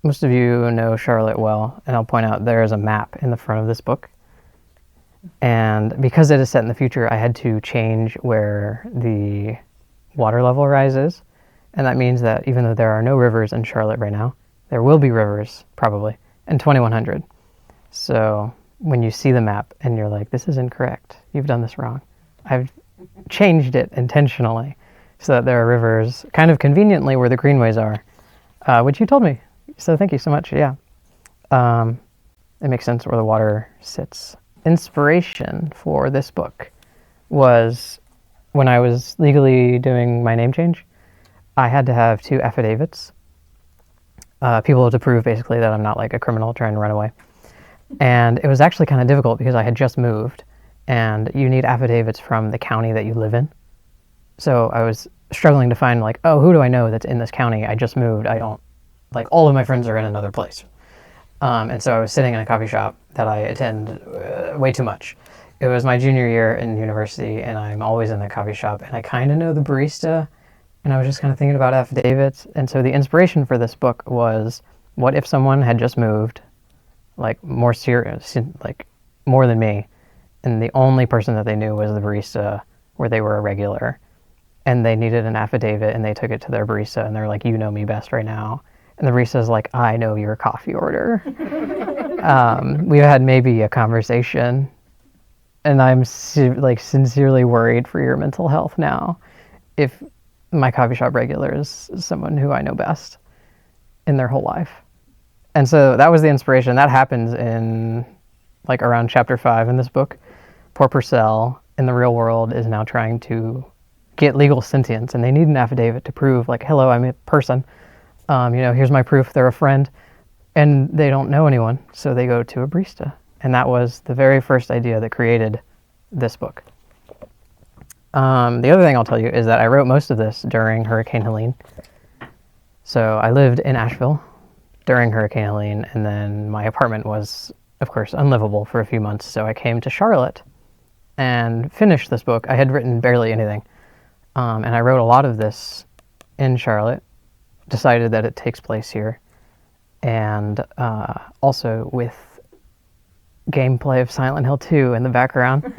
most of you know Charlotte well, and I'll point out there is a map in the front of this book. And because it is set in the future, I had to change where the water level rises. And that means that even though there are no rivers in Charlotte right now, there will be rivers, probably, in 2100. So when you see the map and you're like, this is incorrect, you've done this wrong, I've changed it intentionally so that there are rivers kind of conveniently where the greenways are, which you told me. So thank you so much. Yeah. It makes sense where the water sits. Inspiration for this book was when I was legally doing my name change. I had to have 2 affidavits. People to prove basically that I'm not like a criminal trying to run away. And it was actually kind of difficult because I had just moved and you need affidavits from the county that you live in. So I was struggling to find like, oh, who do I know that's in this county? I just moved. I don't, like all of my friends are in another place. And so I was sitting in a coffee shop that I attend way too much. It was my junior year in university and I'm always in the coffee shop and I kind of know the barista and I was just kind of thinking about affidavits. And so the inspiration for this book was, what if someone had just moved, like more serious, like more than me, and the only person that they knew was the barista where they were a regular and they needed an affidavit and they took it to their barista and they're like, you know me best right now. And the barista's like, I know your coffee order. We had maybe a conversation and I'm sincerely worried for your mental health now if my coffee shop regular is someone who I know best in their whole life. And so that was the inspiration. That happens in like around chapter 5 in this book. Poor Purcell in the real world is now trying to get legal sentience and they need an affidavit to prove like, hello, I'm a person. Here's my proof they're a friend, and they don't know anyone, so they go to a barista. And that was the very first idea that created this book. The other thing I'll tell you is that I wrote most of this during Hurricane Helene. So I lived in Asheville during Hurricane Helene, and then my apartment was, of course, unlivable for a few months, so I came to Charlotte and finished this book. I had written barely anything, and I wrote a lot of this in Charlotte. Decided that it takes place here, and also with gameplay of Silent Hill 2 in the background.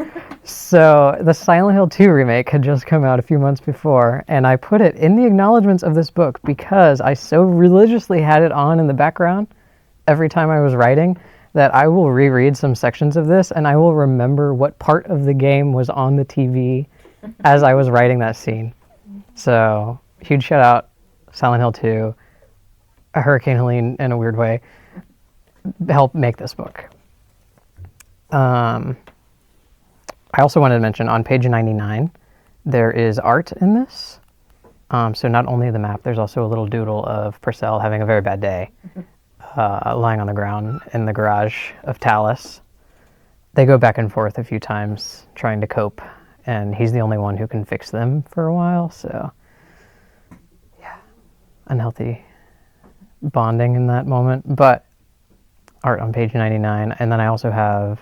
So the Silent Hill 2 remake had just come out a few months before, and I put it in the acknowledgments of this book because I so religiously had it on in the background every time I was writing that I will reread some sections of this and I will remember what part of the game was on the TV as I was writing that scene. So huge shout out Silent Hill 2, a Hurricane Helene in a weird way, helped make this book. I also wanted to mention on page 99, there is art in this. So not only the map, there's also a little doodle of Purcell having a very bad day, lying on the ground in the garage of Talus. They go back and forth a few times trying to cope, and he's the only one who can fix them for a while, so unhealthy bonding in that moment, but art on page 99. And then I also have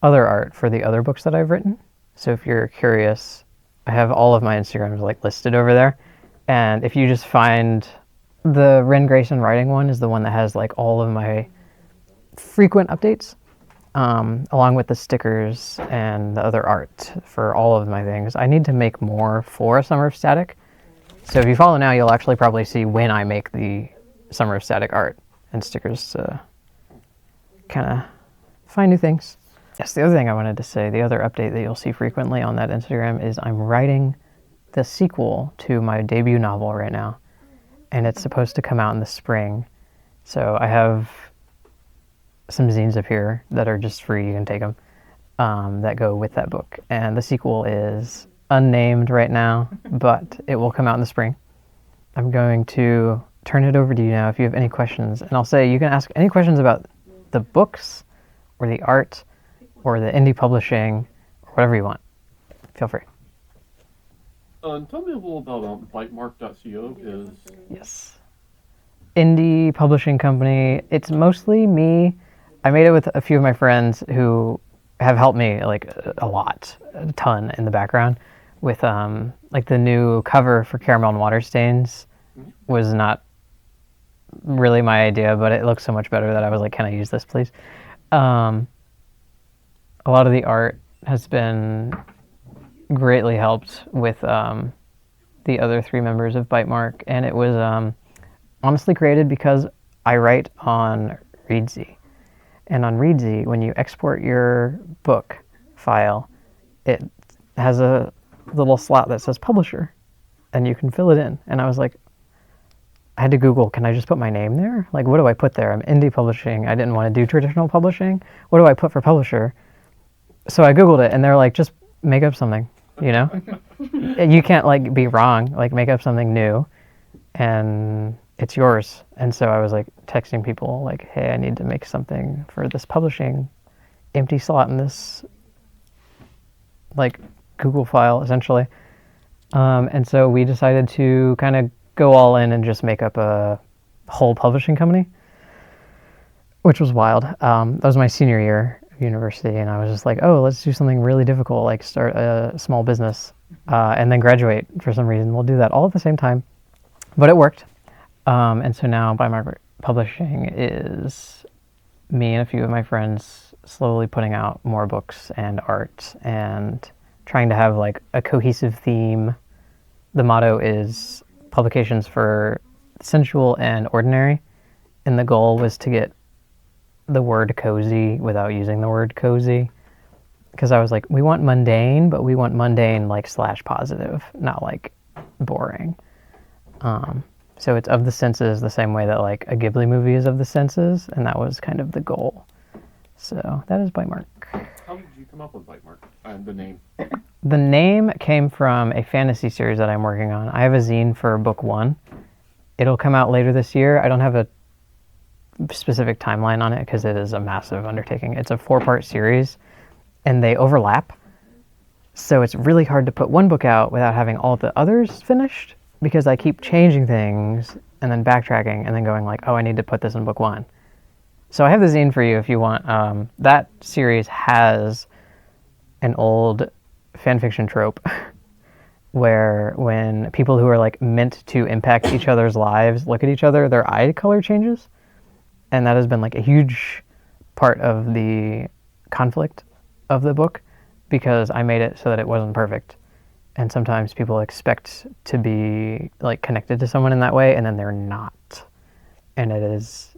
other art for the other books that I've written. So if you're curious, I have all of my Instagrams like listed over there. And if you just find the Wren Greyson writing one is the one that has like all of my frequent updates, along with the stickers and the other art for all of my things. I need to make more for Summer of Static. So if you follow now, you'll actually probably see when I make the Summer of Static art and stickers to kind of find new things. Yes, the other thing I wanted to say, the other update that you'll see frequently on that Instagram is I'm writing the sequel to my debut novel right now, and it's supposed to come out in the spring. So I have some zines up here that are just free, you can take them, that go with that book. And the sequel is unnamed right now, but it will come out in the spring. I'm going to turn it over to you now if you have any questions. And I'll say you can ask any questions about the books or the art or the indie publishing or whatever you want. Feel free. Tell me a little about Bitemark.co. Yes. Indie publishing company. It's mostly me. I made it with a few of my friends who have helped me like a lot, a ton in the background with like the new cover for Caramel and Water Stains was not really my idea, but it looks so much better that I was like, can I use this, please? A lot of the art has been greatly helped with the other 3 members of Bitemark, and it was honestly created because I write on Reedsy. And on Reedsy, when you export your book file, it has a little slot that says publisher, and you can fill it in. And I was like, I had to Google, can I just put my name there? Like, what do I put there? I'm indie publishing. I didn't want to do traditional publishing. What do I put for publisher? So I Googled it, and they're like, just make up something, you know? You can't, like, be wrong. Like, make up something new, and it's yours. And so I was, like, texting people, like, hey, I need to make something for this publishing empty slot in this, like, Google file, essentially. And so we decided to kind of go all in and just make up a whole publishing company, which was wild. That was my senior year of university, and I was just like, oh, let's do something really difficult, like start a small business, and then graduate for some reason. We'll do that all at the same time. But it worked. And so now Bitemark Publishing is me and a few of my friends slowly putting out more books and art and trying to have like a cohesive theme. The motto is publications for sensual and ordinary, and the goal was to get the word cozy without using the word cozy, because I was like, we want mundane, but we want mundane like / positive, not like boring. So it's of the senses the same way that like a Ghibli movie is of the senses, and that was kind of the goal. So that is Bitemark. How did you come up with Bitemark and the name? The name came from a fantasy series that I'm working on. I have a zine for book 1. It'll come out later this year. I don't have a specific timeline on it because it is a massive undertaking. It's a 4-part series, and they overlap. So it's really hard to put one book out without having all the others finished, because I keep changing things and then backtracking and then going like, oh, I need to put this in book 1. So I have the zine for you if you want. That series has an old fanfiction trope where when people who are like meant to impact each other's lives look at each other, their eye color changes. And that has been like a huge part of the conflict of the book, because I made it so that it wasn't perfect. And sometimes people expect to be like connected to someone in that way, and then they're not. And it is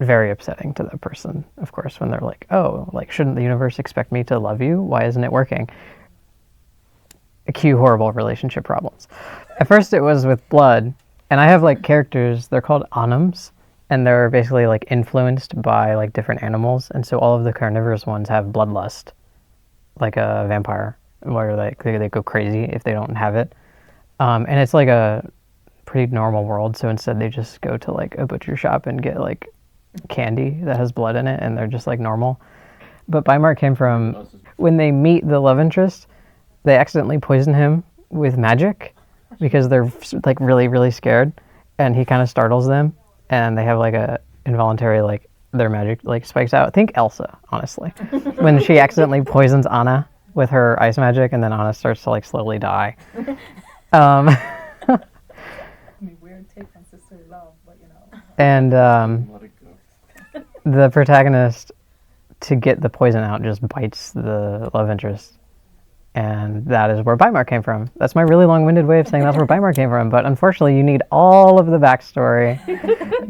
very upsetting to that person, of course, when they're like, oh, like, shouldn't the universe expect me to love you? Why isn't it working? Cue horrible relationship problems. At first it was with blood, and I have like characters, they're called anims, and they're basically like influenced by like different animals, and so all of the carnivorous ones have bloodlust, like a vampire, where like they go crazy if they don't have it. And it's like a pretty normal world, so instead they just go to like a butcher shop and get like candy that has blood in it, and they're just like normal. But Bitemark came from when they meet the love interest, they accidentally poison him with magic because they're like really, really scared, and he kind of startles them, and they have like a involuntary like their magic like spikes out. Think Elsa, honestly, when she accidentally poisons Anna with her ice magic, and then Anna starts to like slowly die. I mean, weird take on sisterly love, but you know. And Let it go. the protagonist, to get the poison out, just bites the love interest. And that is where Bitemark came from. That's my really long-winded way of saying that's where Bitemark came from. But unfortunately, you need all of the backstory.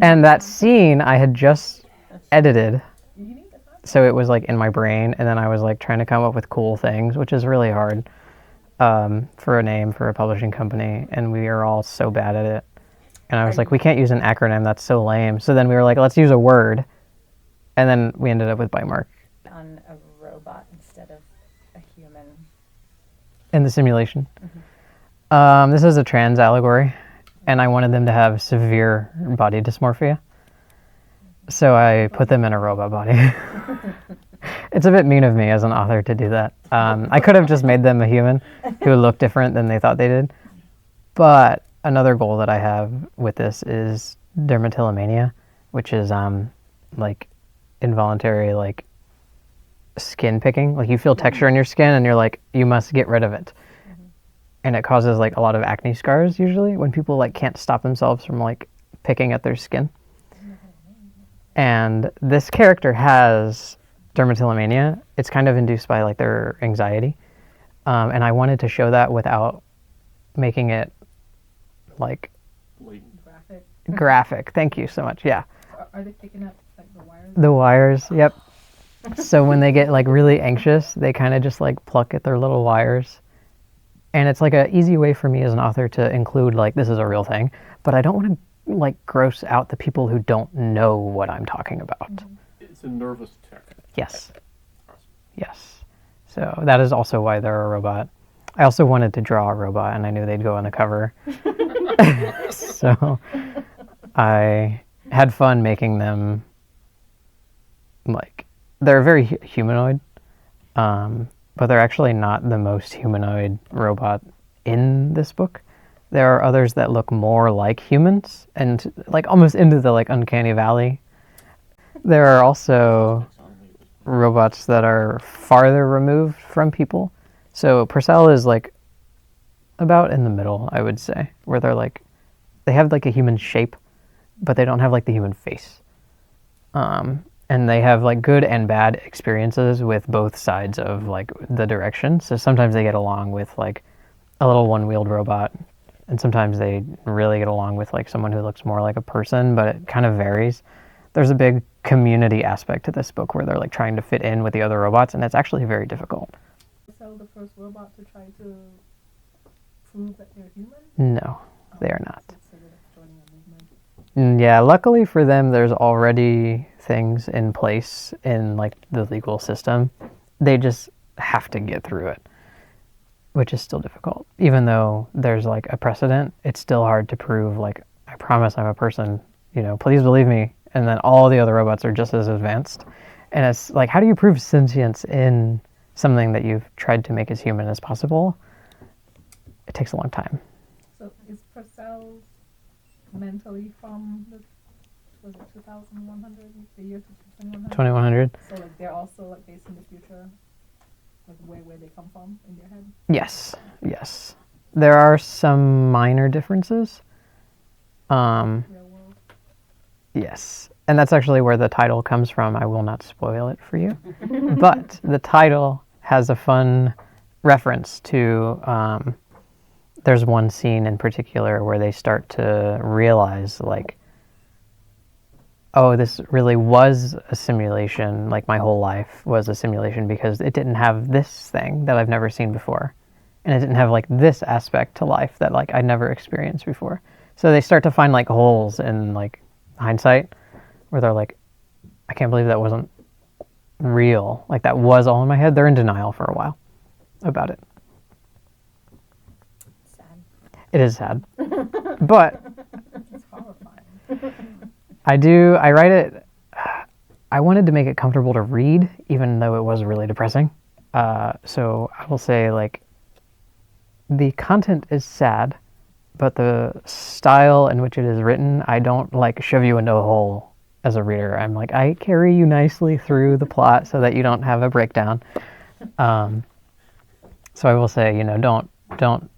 And that scene I had just edited. So it was like in my brain. And then I was like trying to come up with cool things, which is really hard for a name for a publishing company. And we are all so bad at it. And I was like, we can't use an acronym. That's so lame. So then we were like, let's use a word. And then we ended up with Bitemark. On a robot instead of a human. In the simulation. Mm-hmm. This is a trans allegory, and I wanted them to have severe body dysmorphia. So I put them in a robot body. It's a bit mean of me as an author to do that. I could have just made them a human who looked different than they thought they did. But another goal that I have with this is dermatillomania, which is like involuntary like skin picking. Like you feel texture in your skin and you're like, you must get rid of it. And it causes like a lot of acne scars usually when people like can't stop themselves from like picking at their skin. And this character has dermatillomania. It's kind of induced by like their anxiety. And I wanted to show that without making it like Blatant. Graphic. graphic. Thank you so much. Yeah. Are they picking up like the wires? The wires, yep. So when they get like really anxious, they kind of just like pluck at their little wires. And it's like an easy way for me as an author to include like this is a real thing, but I don't want to like gross out the people who don't know what I'm talking about. It's a nervous tick. Yes. Yes. So that is also why they're a robot. I also wanted to draw a robot and I knew they'd go on the cover. So I had fun making them like, they're very humanoid, but they're actually not the most humanoid robot in this book. There are others that look more like humans and like almost into the like uncanny valley. There are also robots that are farther removed from people. So Purcell is like about in the middle, I would say, where they're like, they have like a human shape, but they don't have like the human face. And they have like good and bad experiences with both sides of like the direction. So sometimes they get along with like a little one-wheeled robot, and sometimes they really get along with like someone who looks more like a person, but it kind of varies. There's a big community aspect to this book where they're like trying to fit in with the other robots, and it's actually very difficult. Sell the first robot to try to prove that they're human? No, they are not. So they're joining a movement. Yeah, luckily for them, there's already things in place in like the legal system. They just have to get through it, which is still difficult. Even though there's like a precedent, it's still hard to prove like, I promise I'm a person, you know, please believe me. And then all the other robots are just as advanced. And it's like, how do you prove sentience in something that you've tried to make as human as possible? It takes a long time. So is Purcell mentally from the, was it 2100, the year 2100? 2100? So like they're also like based in the future, like where they come from in their head? Yes, yes. There are some minor differences. Real world? Yes, and that's actually where the title comes from. I will not spoil it for you. But the title has a fun reference to, there's one scene in particular where they start to realize like, oh, this really was a simulation, like my whole life was a simulation because it didn't have this thing that I've never seen before. And it didn't have like this aspect to life that like I'd never experienced before. So they start to find like holes in like hindsight where they're like, I can't believe that wasn't real. Like that was all in my head. They're in denial for a while about it. Sad. It is sad. But It's horrifying. I write it, I wanted to make it comfortable to read, even though it was really depressing. So I will say, like, the content is sad, but the style in which it is written, I don't, like, shove you into a hole as a reader. I'm like, I carry you nicely through the plot so that you don't have a breakdown. So I will say, you know, don't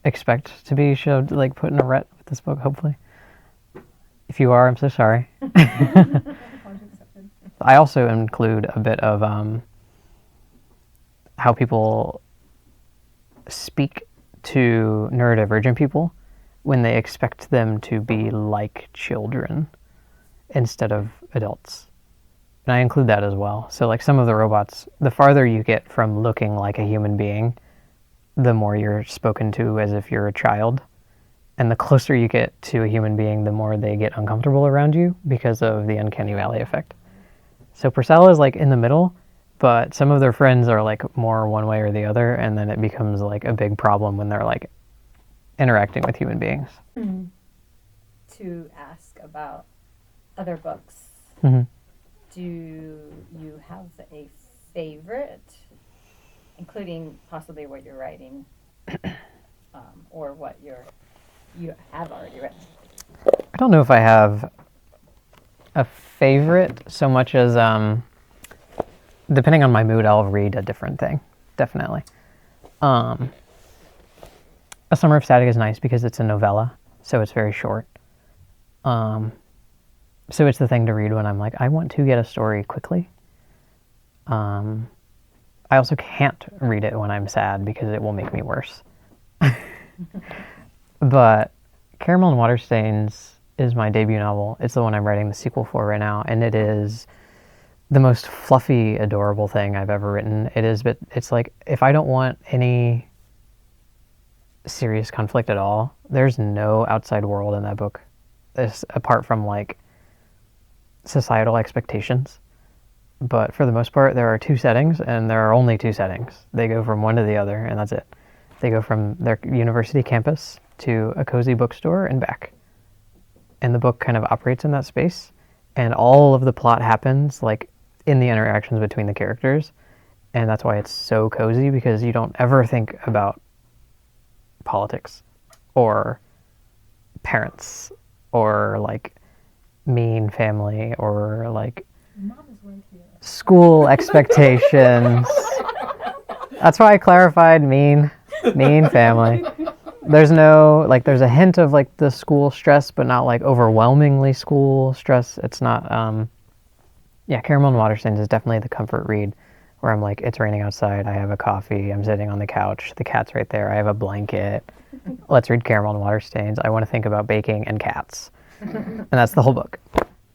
expect to be shoved, like, put in a rut with this book, hopefully. If you are, I'm so sorry. I also include a bit of how people speak to neurodivergent people when they expect them to be like children instead of adults. And I include that as well. So like some of the robots, the farther you get from looking like a human being, the more you're spoken to as if you're a child. And the closer you get to a human being, the more they get uncomfortable around you because of the uncanny valley effect. So Purcell is like in the middle, but some of their friends are like more one way or the other, and then it becomes like a big problem when they're like interacting with human beings. To ask about other books, Mm-hmm. do you have a favorite, including possibly what you're writing, or what you have already written? I don't know if I have a favorite so much as depending on my mood, I'll read a different thing. Definitely. A Summer of Static is nice because it's a novella, so it's very short. So it's the thing to read when I'm like, I want to get a story quickly. I also can't read it when I'm sad because it will make me worse. But Caramel and Water Stains is my debut novel. It's the one I'm writing the sequel for right now, and it is the most fluffy, adorable thing I've ever written. It is, but it's like, if I don't want any serious conflict at all, there's no outside world in that book, apart from like societal expectations. But for the most part, there are two settings, and there are only two settings. They go from one to the other, and that's it. They go from their university campus to a cozy bookstore and back. And the book kind of operates in that space, and all of the plot happens like in the interactions between the characters, and that's why it's so cozy, because you don't ever think about politics or parents or like mean family or like Mom is right here. school expectations. That's why I clarified mean family. There's no, like, there's a hint of like the school stress, but not like overwhelmingly school stress. It's not, yeah, Caramel and Water Stains is definitely the comfort read where I'm like, it's raining outside, I have a coffee, I'm sitting on the couch, the cat's right there, I have a blanket. Let's read Caramel and Water Stains. I want to think about baking and cats. And that's the whole book.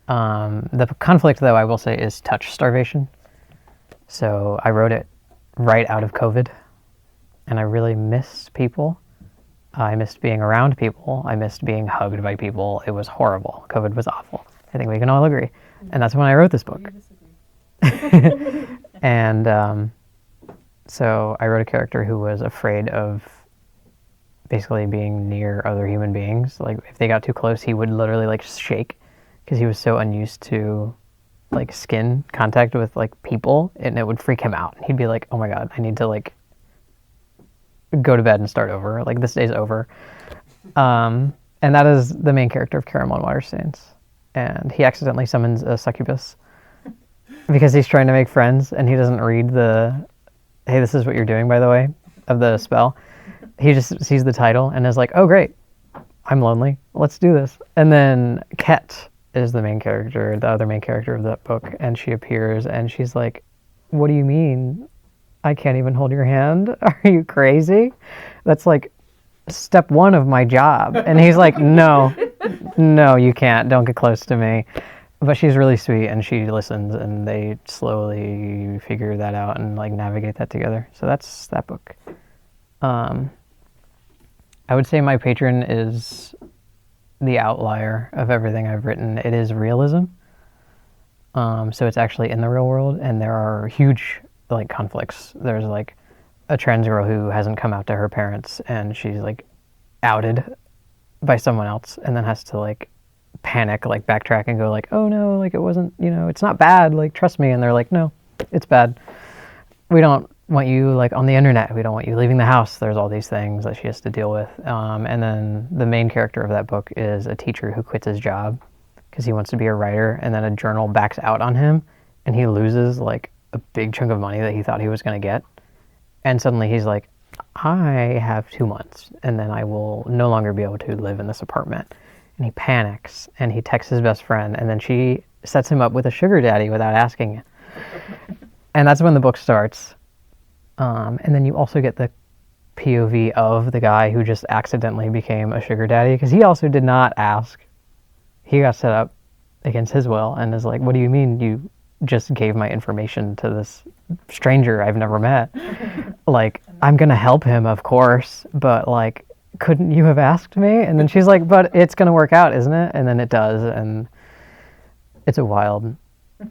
The conflict, though, I will say, is touch starvation. So I wrote it right out of COVID, and I really miss people. I missed being around people. I missed being hugged by people. It was horrible. COVID was awful. I think we can all agree. And that's when I wrote this book. And so I wrote a character who was afraid of basically being near other human beings. Like, if they got too close, he would literally like shake, because he was so unused to like skin contact with like people, and it would freak him out. He'd be like, oh my god, I need to like go to bed and start over. Like, this day's over. And that is the main character of Caramel and Water Stains. And he accidentally summons a succubus because he's trying to make friends, and he doesn't read the, hey, this is what you're doing, by the way, of the spell. He just sees the title and is like, oh great, I'm lonely, let's do this. And then Ket is the main character, the other main character of that book, and she appears and she's like, what do you mean? I can't even hold your hand? Are you crazy? That's like step one of my job. And he's like, no, you can't. Don't get close to me. But she's really sweet, and she listens, and they slowly figure that out and like navigate that together. So that's that book. I would say my patron is the outlier of everything I've written. It is realism. So it's actually in the real world, and there are huge like conflicts. There's like a trans girl who hasn't come out to her parents, and she's like outed by someone else, and then has to like panic, like backtrack and go like, oh no, like it wasn't, it's not bad, like trust me. And they're like, no, it's bad. We don't want you like on the internet. We don't want you leaving the house. There's all these things that she has to deal with. And then the main character of that book is a teacher who quits his job because he wants to be a writer, and then a journal backs out on him, and he loses like a big chunk of money that he thought he was going to get. And suddenly he's like, I have 2 months, and then I will no longer be able to live in this apartment. And he panics, and he texts his best friend, and then she sets him up with a sugar daddy without asking. And that's when the book starts. And then you also get the POV of the guy who just accidentally became a sugar daddy, because he also did not ask. He got set up against his will, and is like, what do you mean you just gave my information to this stranger I've never met? Like, I'm gonna help him, of course, but like, couldn't you have asked me? And then she's like, but it's gonna work out, isn't it? And then it does, and it's a wild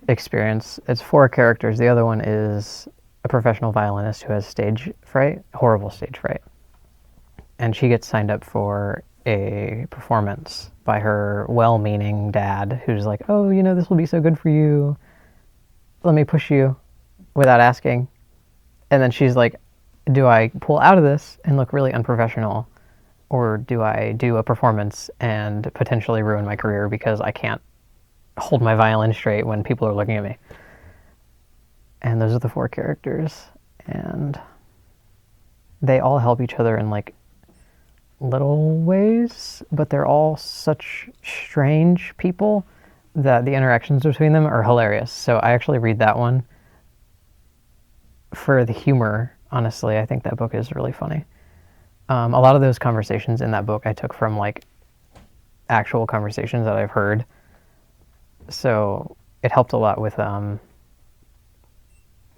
experience. It's 4 characters. The other one is a professional violinist who has stage fright, horrible stage fright. And she gets signed up for a performance by her well-meaning dad, who's like, oh, this will be so good for you. Let me push you, without asking. And then she's like, do I pull out of this and look really unprofessional, or do I do a performance and potentially ruin my career because I can't hold my violin straight when people are looking at me? And those are the 4 characters, and they all help each other in like little ways, but they're all such strange people that the interactions between them are hilarious. So I actually read that one for the humor. Honestly, I think that book is really funny. A lot of those conversations in that book I took from like actual conversations that I've heard. So it helped a lot with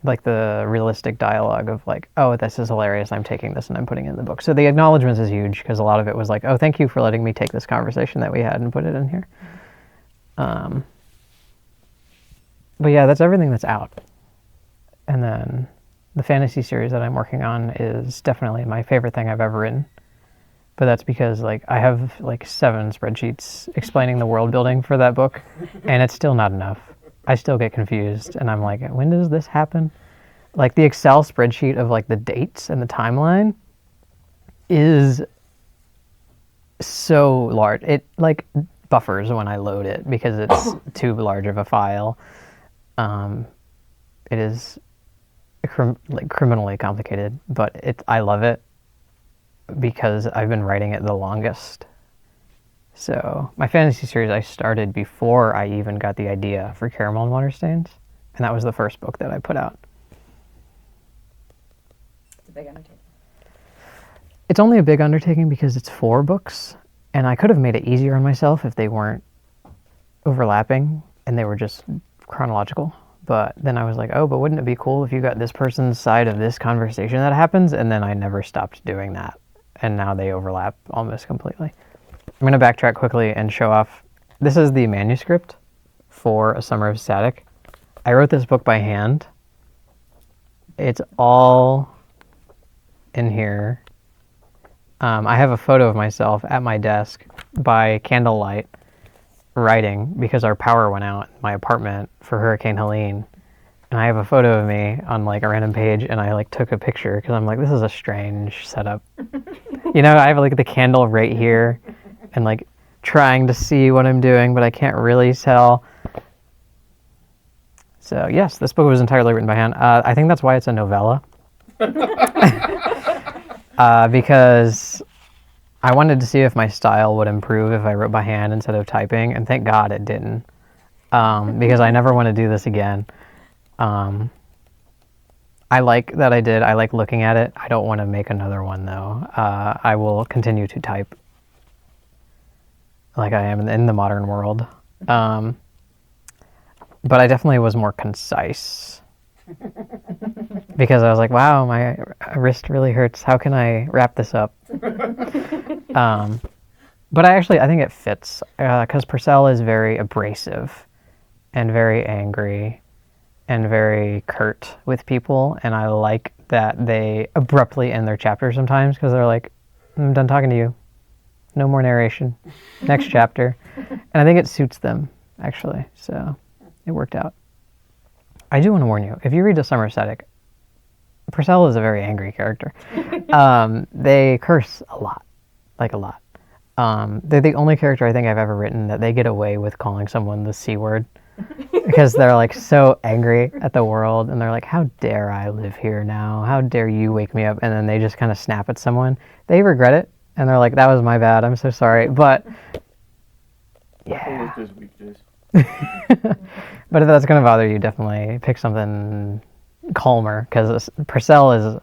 like the realistic dialogue of like, oh, this is hilarious, I'm taking this and I'm putting it in the book. So the acknowledgments is huge because a lot of it was like, oh, thank you for letting me take this conversation that we had and put it in here. But yeah, that's everything that's out. And then the fantasy series that I'm working on is definitely my favorite thing I've ever written. But that's because like I have like 7 spreadsheets explaining the world building for that book, and it's still not enough. I still get confused, and I'm like, when does this happen? Like the Excel spreadsheet of like the dates and the timeline is so large. It like buffers when I load it because it's too large of a file. It is like criminally complicated, but I love it because I've been writing it the longest. So my fantasy series I started before I even got the idea for Caramel and Water Stains, and that was the first book that I put out. It's a big undertaking. It's only a big undertaking because it's 4 books, and I could have made it easier on myself if they weren't overlapping and they were just chronological. But then I was like, oh, but wouldn't it be cool if you got this person's side of this conversation that happens? And then I never stopped doing that. And now they overlap almost completely. I'm going to backtrack quickly and show off. This is the manuscript for A Summer of Static. I wrote this book by hand. It's all in here. I have a photo of myself at my desk by candlelight writing because our power went out in my apartment for Hurricane Helene. And I have a photo of me on like a random page, and I like took a picture because I'm like, this is a strange setup. You know, I have like the candle right here and like trying to see what I'm doing, but I can't really tell. So yes, this book was entirely written by hand. I think that's why it's a novella. Because I wanted to see if my style would improve if I wrote by hand instead of typing, and thank God it didn't. Because I never want to do this again. I like that I did. I like looking at it. I don't want to make another one though. I will continue to type like I am in the modern world. But I definitely was more concise. Because I was like, wow, my wrist really hurts. How can I wrap this up? But I think it fits. Because Purcell is very abrasive and very angry and very curt with people. And I like that they abruptly end their chapter sometimes because they're like, I'm done talking to you. No more narration. Next chapter. And I think it suits them, actually. So it worked out. I do want to warn you, if you read A Summer of Static, Purcell is a very angry character. They curse a lot. Like a lot. They're the only character I think I've ever written that they get away with calling someone the C word. Because they're like so angry at the world and they're like, how dare I live here now? How dare you wake me up? And then they just kind of snap at someone. They regret it and they're like, that was my bad. I'm so sorry. But yeah. Just weekdays. But if that's going to bother you, definitely pick something calmer because Purcell is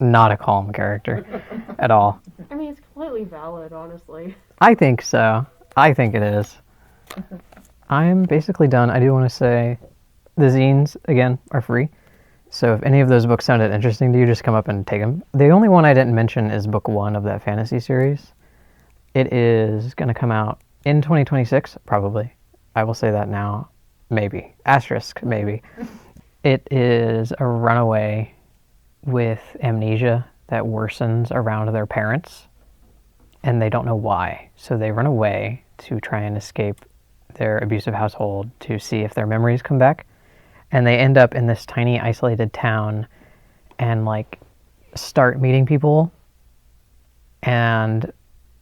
not a calm character at all. I mean, it's completely valid, honestly. I think so. I think it is. I'm basically done. I do want to say the zines, again, are free. So if any of those books sounded interesting to you, just come up and take them. The only one I didn't mention is book 1 of that fantasy series. It is going to come out in 2026, probably. I will say that now. Maybe. Asterisk, maybe. It is a runaway with amnesia that worsens around their parents, and they don't know why. So they run away to try and escape their abusive household to see if their memories come back. And they end up in this tiny isolated town and like start meeting people. And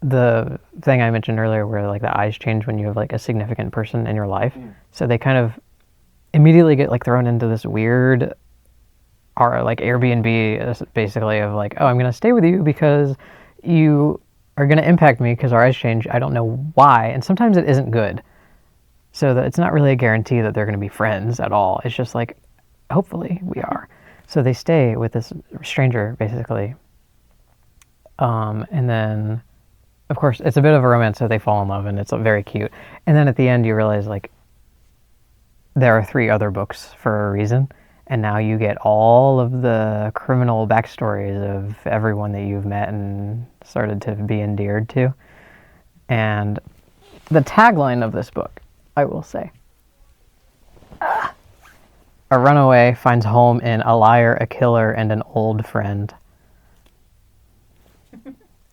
the thing I mentioned earlier where like the eyes change when you have like a significant person in your life. So they kind of immediately get like thrown into this weird like Airbnb basically of like, oh, I'm going to stay with you because you are going to impact me because our eyes change. I don't know why, and sometimes it isn't good. So that it's not really a guarantee that they're going to be friends at all. It's just like, hopefully we are. So they stay with this stranger, basically. And then, of course, it's a bit of a romance, so they fall in love, and it's very cute. And then at the end, you realize, like, there are 3 other books for a reason, and now you get all of the criminal backstories of everyone that you've met and started to be endeared to. And the tagline of this book, I will say, a runaway finds home in a liar, a killer, and an old friend.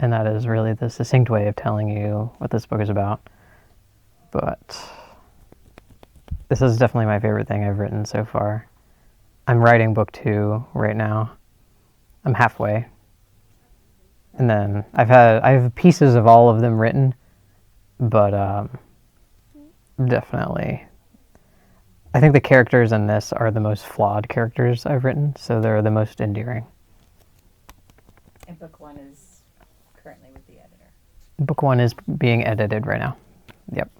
And that is really the succinct way of telling you what this book is about. But this is definitely my favorite thing I've written so far. I'm writing book 2 right now. I'm halfway. And then I have pieces of all of them written, but definitely, I think the characters in this are the most flawed characters I've written, so they're the most endearing. And book 1 is currently with the editor. Book 1 is being edited right now. Yep.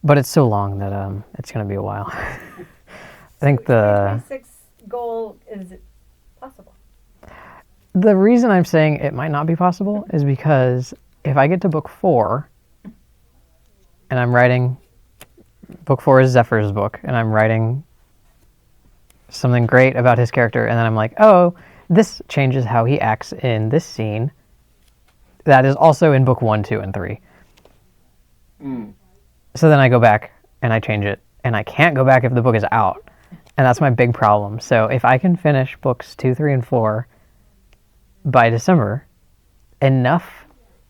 But it's so long that it's going to be a while. I think the 2026 goal is possible. The reason I'm saying it might not be possible is because if I get to book 4 and I'm writing, book 4 is Zephyr's book, and I'm writing something great about his character, and then I'm like, oh, this changes how he acts in this scene. That is also in book 1, 2, and 3. So then I go back and I change it, and I can't go back if the book is out. And that's my big problem. So if I can finish books 2, 3, and 4 by December, enough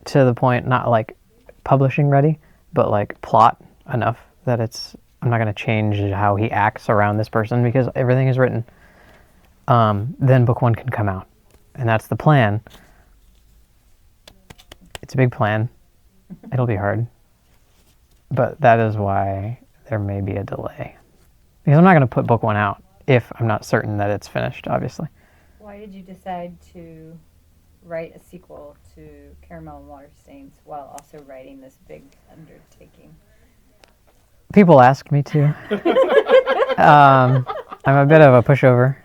to the point, not like publishing ready, but like plot enough that I'm not going to change how he acts around this person because everything is written, then book 1 can come out. And that's the plan. It's a big plan. It'll be hard. But that is why there may be a delay. Because I'm not going to put book 1 out if I'm not certain that it's finished, obviously. Why did you decide to write a sequel to Caramel and Water Stains while also writing this big undertaking? People ask me to. I'm a bit of a pushover.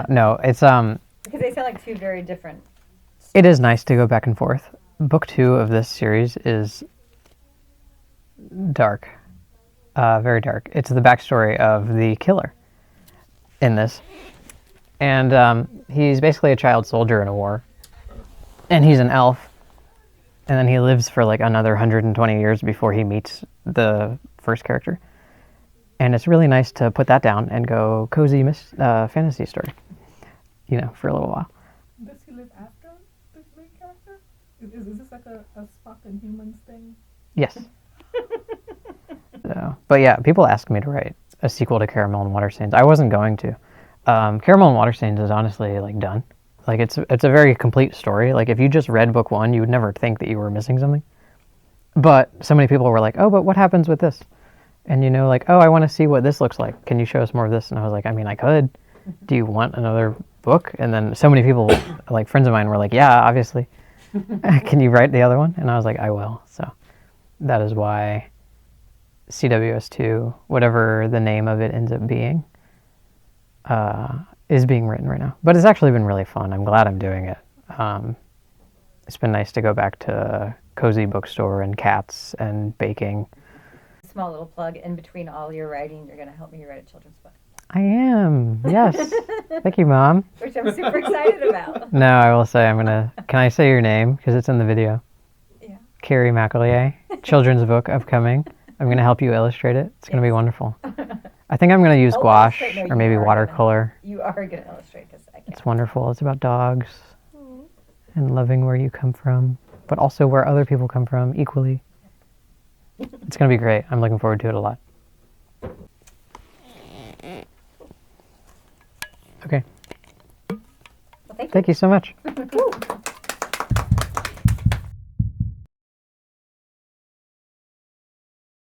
No, it's Because they sound like 2 very different. it is nice to go back and forth. Book 2 of this series is dark. Very dark. It's the backstory of the killer in this. And he's basically a child soldier in a war. And he's an elf. And then he lives for like another 120 years before he meets the first character. And it's really nice to put that down and go cozy fantasy story, for a little while. Does he live after the main character? Is this like a Spock and Humans thing? Yes. But yeah, people ask me to write a sequel to Caramel and Water Stains. I wasn't going to. Caramel and Water Stains is honestly like done. Like it's a very complete story. Like if you just read book 1, you would never think that you were missing something. But so many people were like, "Oh, but what happens with this?" And like, "Oh, I want to see what this looks like. Can you show us more of this?" And I was like, "I mean, I could. Do you want another book?" And then so many people, like friends of mine, were like, "Yeah, obviously. Can you write the other one?" And I was like, "I will." So that is why CWS2, whatever the name of it ends up being, is being written right now. But it's actually been really fun. I'm glad I'm doing it. It's been nice to go back to cozy bookstore and cats and baking. Small little plug, in between all your writing, you're going to help me write a children's book. I am. Yes. Thank you, Mom. Which I'm super excited about. No, I will say can I say your name? Because it's in the video. Yeah. Carrie McEllier, children's book upcoming. I'm going to help you illustrate it. It's going to be wonderful. I think I'm going to use gouache or maybe watercolor. You are going to illustrate because I can't. It's wonderful. It's about dogs and loving where you come from, but also where other people come from equally. It's going to be great. I'm looking forward to it a lot. Okay. Well, thank you. Thank you so much.